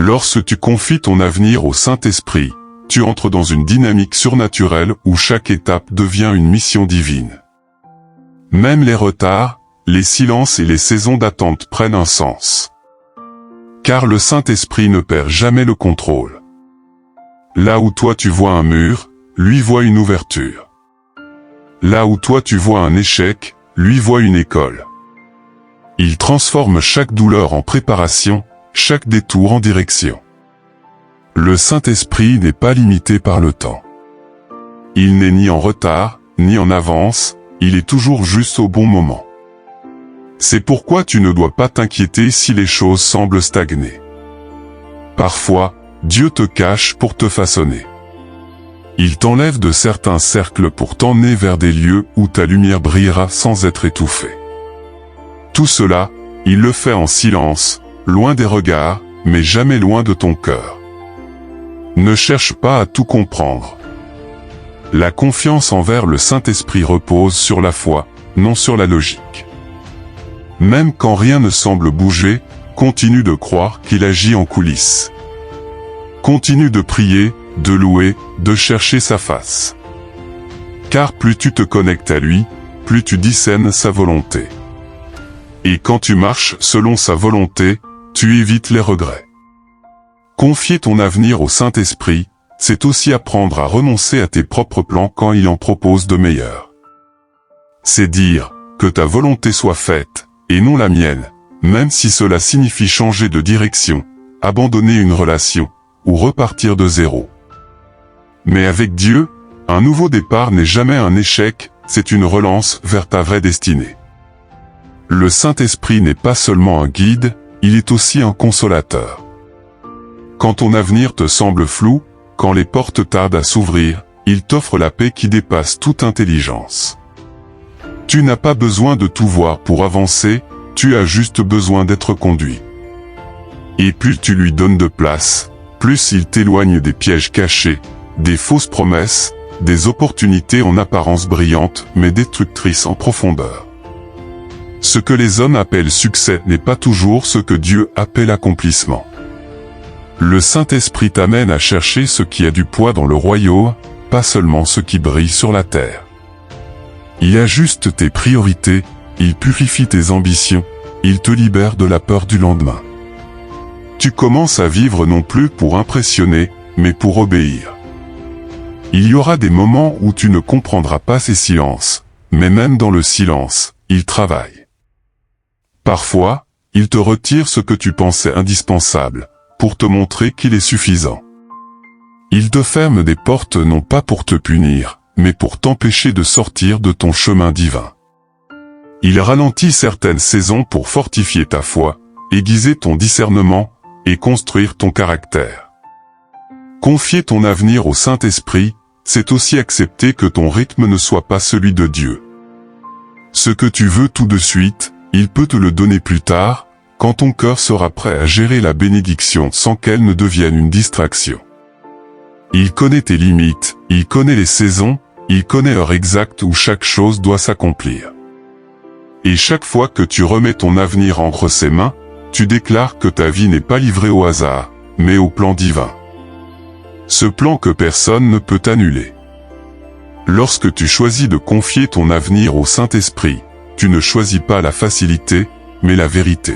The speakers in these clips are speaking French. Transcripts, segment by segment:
Lorsque tu confies ton avenir au Saint-Esprit, tu entres dans une dynamique surnaturelle où chaque étape devient une mission divine. Même les retards, les silences et les saisons d'attente prennent un sens. Car le Saint-Esprit ne perd jamais le contrôle. Là où toi tu vois un mur, lui voit une ouverture. Là où toi tu vois un échec, lui voit une école. Il transforme chaque douleur en préparation, chaque détour en direction. Le Saint-Esprit n'est pas limité par le temps. Il n'est ni en retard, ni en avance, il est toujours juste au bon moment. C'est pourquoi tu ne dois pas t'inquiéter si les choses semblent stagner. Parfois, Dieu te cache pour te façonner. Il t'enlève de certains cercles pour t'emmener vers des lieux où ta lumière brillera sans être étouffée. Tout cela, il le fait en silence, loin des regards, mais jamais loin de ton cœur. Ne cherche pas à tout comprendre. La confiance envers le Saint-Esprit repose sur la foi, non sur la logique. Même quand rien ne semble bouger, continue de croire qu'il agit en coulisses. Continue de prier, de louer, de chercher sa face. Car plus tu te connectes à lui, plus tu discernes sa volonté. Et quand tu marches selon sa volonté, tu évites les regrets. Confier ton avenir au Saint-Esprit, c'est aussi apprendre à renoncer à tes propres plans quand il en propose de meilleurs. C'est dire que ta volonté soit faite, et non la mienne, même si cela signifie changer de direction, abandonner une relation, ou repartir de zéro. Mais avec Dieu, un nouveau départ n'est jamais un échec, c'est une relance vers ta vraie destinée. Le Saint-Esprit n'est pas seulement un guide, il est aussi un consolateur. Quand ton avenir te semble flou, quand les portes tardent à s'ouvrir, il t'offre la paix qui dépasse toute intelligence. Tu n'as pas besoin de tout voir pour avancer, tu as juste besoin d'être conduit. Et plus tu lui donnes de place, plus il t'éloigne des pièges cachés, des fausses promesses, des opportunités en apparence brillantes mais destructrices en profondeur. Ce que les hommes appellent succès n'est pas toujours ce que Dieu appelle accomplissement. Le Saint-Esprit t'amène à chercher ce qui a du poids dans le royaume, pas seulement ce qui brille sur la terre. Il ajuste tes priorités, il purifie tes ambitions, il te libère de la peur du lendemain. Tu commences à vivre non plus pour impressionner, mais pour obéir. Il y aura des moments où tu ne comprendras pas ces silences, mais même dans le silence, il travaille. Parfois, il te retire ce que tu pensais indispensable, pour te montrer qu'il est suffisant. Il te ferme des portes non pas pour te punir, mais pour t'empêcher de sortir de ton chemin divin. Il ralentit certaines saisons pour fortifier ta foi, aiguiser ton discernement, et construire ton caractère. Confier ton avenir au Saint-Esprit, c'est aussi accepter que ton rythme ne soit pas celui de Dieu. Ce que tu veux tout de suite, il peut te le donner plus tard, quand ton cœur sera prêt à gérer la bénédiction sans qu'elle ne devienne une distraction. Il connaît tes limites, il connaît les saisons, il connaît l'heure exacte où chaque chose doit s'accomplir. Et chaque fois que tu remets ton avenir entre ses mains, tu déclares que ta vie n'est pas livrée au hasard, mais au plan divin. Ce plan que personne ne peut annuler. Lorsque tu choisis de confier ton avenir au Saint-Esprit, tu ne choisis pas la facilité, mais la vérité.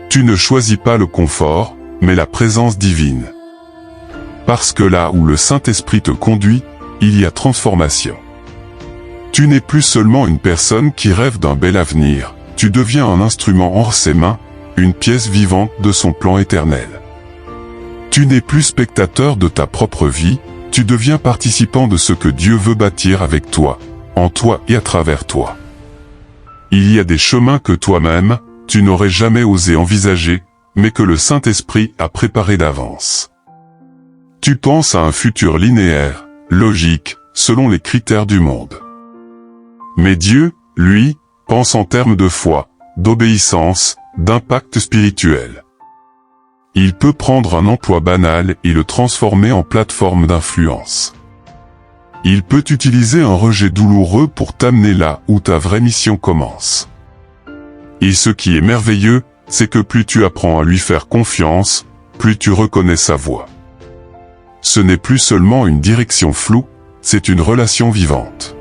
Tu ne choisis pas le confort, mais la présence divine. Parce que là où le Saint-Esprit te conduit, il y a transformation. Tu n'es plus seulement une personne qui rêve d'un bel avenir, tu deviens un instrument hors ses mains, une pièce vivante de son plan éternel. Tu n'es plus spectateur de ta propre vie, tu deviens participant de ce que Dieu veut bâtir avec toi, en toi et à travers toi. Il y a des chemins que toi-même, tu n'aurais jamais osé envisager, mais que le Saint-Esprit a préparés d'avance. Tu penses à un futur linéaire, logique, selon les critères du monde. Mais Dieu, lui, pense en termes de foi, d'obéissance, d'impact spirituel. Il peut prendre un emploi banal et le transformer en plateforme d'influence. Il peut utiliser un rejet douloureux pour t'amener là où ta vraie mission commence. Et ce qui est merveilleux, c'est que plus tu apprends à lui faire confiance, plus tu reconnais sa voix. Ce n'est plus seulement une direction floue, c'est une relation vivante.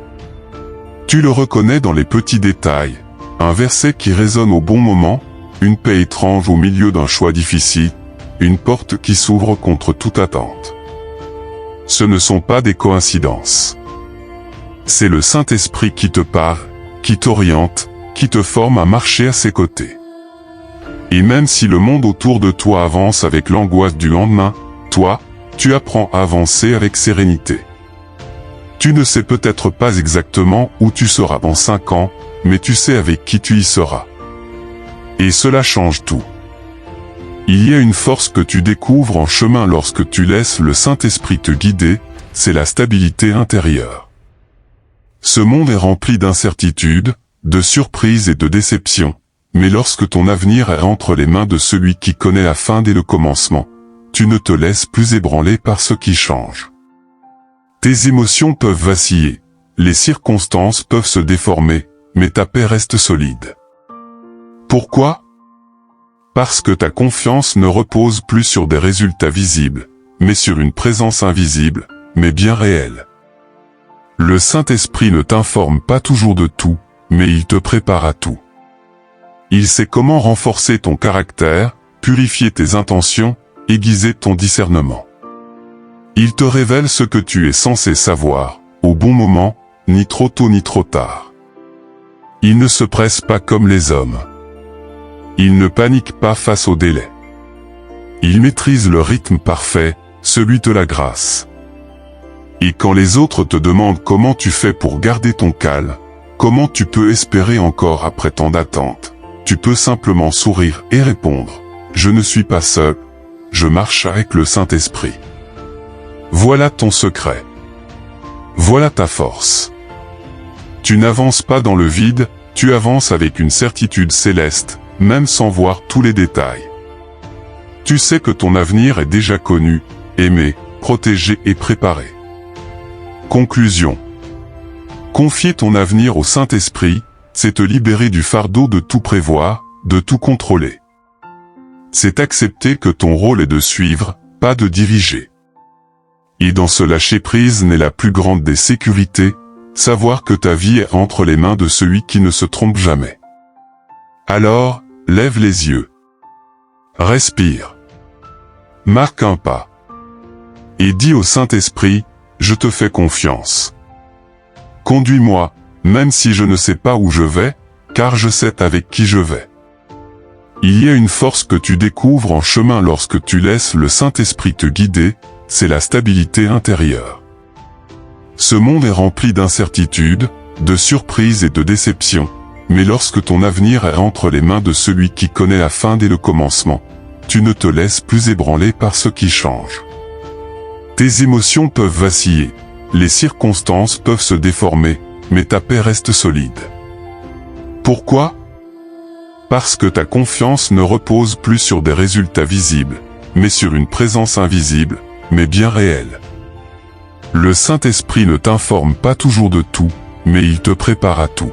Tu le reconnais dans les petits détails, un verset qui résonne au bon moment, une paix étrange au milieu d'un choix difficile, une porte qui s'ouvre contre toute attente. Ce ne sont pas des coïncidences. C'est le Saint-Esprit qui te parle, qui t'oriente, qui te forme à marcher à ses côtés. Et même si le monde autour de toi avance avec l'angoisse du lendemain, toi, tu apprends à avancer avec sérénité. Tu ne sais peut-être pas exactement où tu seras dans 5 ans, mais tu sais avec qui tu y seras. Et cela change tout. Il y a une force que tu découvres en chemin lorsque tu laisses le Saint-Esprit te guider, c'est la stabilité intérieure. Ce monde est rempli d'incertitudes, de surprises et de déceptions, mais lorsque ton avenir est entre les mains de celui qui connaît la fin dès le commencement, tu ne te laisses plus ébranler par ce qui change. Tes émotions peuvent vaciller, les circonstances peuvent se déformer, mais ta paix reste solide. Pourquoi ? Parce que ta confiance ne repose plus sur des résultats visibles, mais sur une présence invisible, mais bien réelle. Le Saint-Esprit ne t'informe pas toujours de tout, mais il te prépare à tout. Il sait comment renforcer ton caractère, purifier tes intentions, aiguiser ton discernement. Il te révèle ce que tu es censé savoir, au bon moment, ni trop tôt ni trop tard. Il ne se presse pas comme les hommes. Il ne panique pas face au délai. Il maîtrise le rythme parfait, celui de la grâce. Et quand les autres te demandent comment tu fais pour garder ton calme, comment tu peux espérer encore après tant d'attente, tu peux simplement sourire et répondre « Je ne suis pas seul, je marche avec le Saint-Esprit ». Voilà ton secret. Voilà ta force. Tu n'avances pas dans le vide, tu avances avec une certitude céleste, même sans voir tous les détails. Tu sais que ton avenir est déjà connu, aimé, protégé et préparé. Conclusion. Confier ton avenir au Saint-Esprit, c'est te libérer du fardeau de tout prévoir, de tout contrôler. C'est accepter que ton rôle est de suivre, pas de diriger. Et dans ce lâcher-prise naît la plus grande des sécurités, savoir que ta vie est entre les mains de celui qui ne se trompe jamais. Alors, lève les yeux. Respire. Marque un pas. Et dis au Saint-Esprit, je te fais confiance. Conduis-moi, même si je ne sais pas où je vais, car je sais avec qui je vais. Il y a une force que tu découvres en chemin lorsque tu laisses le Saint-Esprit te guider, c'est la stabilité intérieure. Ce monde est rempli d'incertitudes, de surprises et de déceptions, mais lorsque ton avenir est entre les mains de celui qui connaît la fin dès le commencement, tu ne te laisses plus ébranler par ce qui change. Tes émotions peuvent vaciller, les circonstances peuvent se déformer, mais ta paix reste solide. Pourquoi ? Parce que ta confiance ne repose plus sur des résultats visibles, mais sur une présence invisible, mais bien réelle. Le Saint-Esprit ne t'informe pas toujours de tout, mais il te prépare à tout.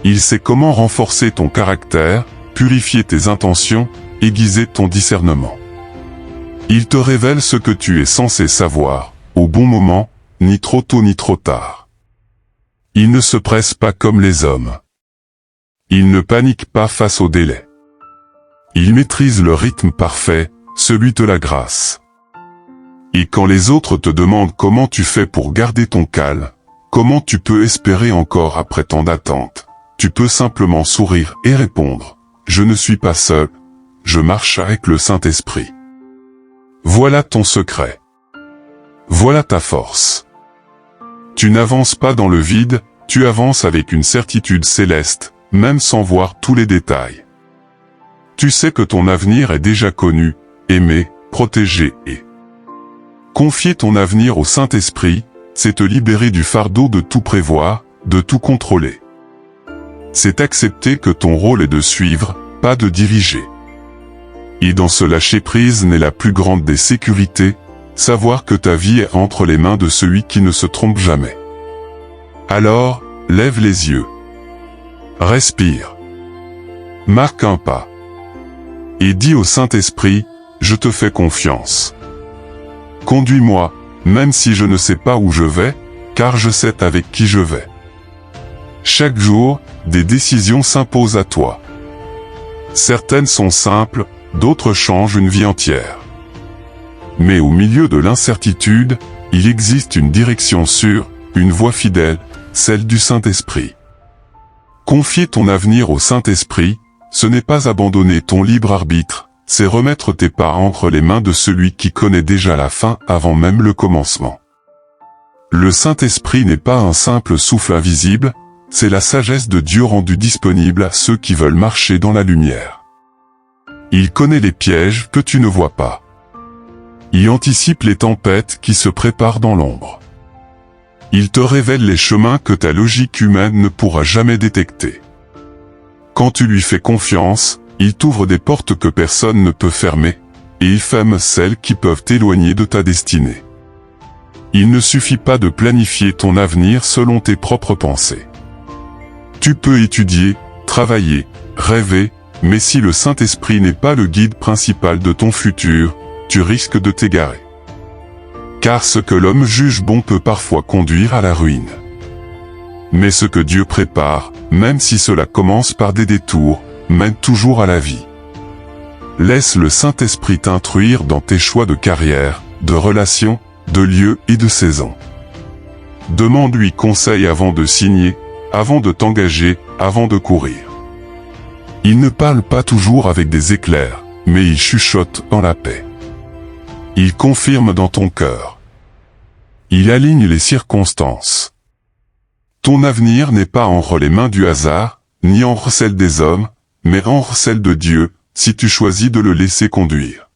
Il sait comment renforcer ton caractère, purifier tes intentions, aiguiser ton discernement. Il te révèle ce que tu es censé savoir, au bon moment, ni trop tôt ni trop tard. Il ne se presse pas comme les hommes. Il ne panique pas face au délai. Il maîtrise le rythme parfait, celui de la grâce. Et quand les autres te demandent comment tu fais pour garder ton calme, comment tu peux espérer encore après tant d'attente, tu peux simplement sourire et répondre « Je ne suis pas seul, je marche avec le Saint-Esprit ». Voilà ton secret. Voilà ta force. Tu n'avances pas dans le vide, tu avances avec une certitude céleste, même sans voir tous les détails. Tu sais que ton avenir est déjà connu, aimé, protégé et... Confier ton avenir au Saint-Esprit, c'est te libérer du fardeau de tout prévoir, de tout contrôler. C'est accepter que ton rôle est de suivre, pas de diriger. Et dans ce lâcher-prise naît la plus grande des sécurités, savoir que ta vie est entre les mains de celui qui ne se trompe jamais. Alors, lève les yeux. Respire. Marque un pas. Et dis au Saint-Esprit, je te fais confiance. Conduis-moi, même si je ne sais pas où je vais, car je sais avec qui je vais. Chaque jour, des décisions s'imposent à toi. Certaines sont simples, d'autres changent une vie entière. Mais au milieu de l'incertitude, il existe une direction sûre, une voie fidèle, celle du Saint-Esprit. Confier ton avenir au Saint-Esprit, ce n'est pas abandonner ton libre arbitre, c'est remettre tes pas entre les mains de celui qui connaît déjà la fin avant même le commencement. Le Saint-Esprit n'est pas un simple souffle invisible, c'est la sagesse de Dieu rendue disponible à ceux qui veulent marcher dans la lumière. Il connaît les pièges que tu ne vois pas. Il anticipe les tempêtes qui se préparent dans l'ombre. Il te révèle les chemins que ta logique humaine ne pourra jamais détecter. Quand tu lui fais confiance, il t'ouvre des portes que personne ne peut fermer, et il ferme celles qui peuvent t'éloigner de ta destinée. Il ne suffit pas de planifier ton avenir selon tes propres pensées. Tu peux étudier, travailler, rêver, mais si le Saint-Esprit n'est pas le guide principal de ton futur, tu risques de t'égarer. Car ce que l'homme juge bon peut parfois conduire à la ruine. Mais ce que Dieu prépare, même si cela commence par des détours, mène toujours à la vie. Laisse le Saint-Esprit t'instruire dans tes choix de carrière, de relations, de lieux et de saison. Demande-lui conseil avant de signer, avant de t'engager, avant de courir. Il ne parle pas toujours avec des éclairs, mais il chuchote dans la paix. Il confirme dans ton cœur. Il aligne les circonstances. Ton avenir n'est pas entre les mains du hasard, ni entre celles des hommes, mais entre celles de Dieu, si tu choisis de le laisser conduire.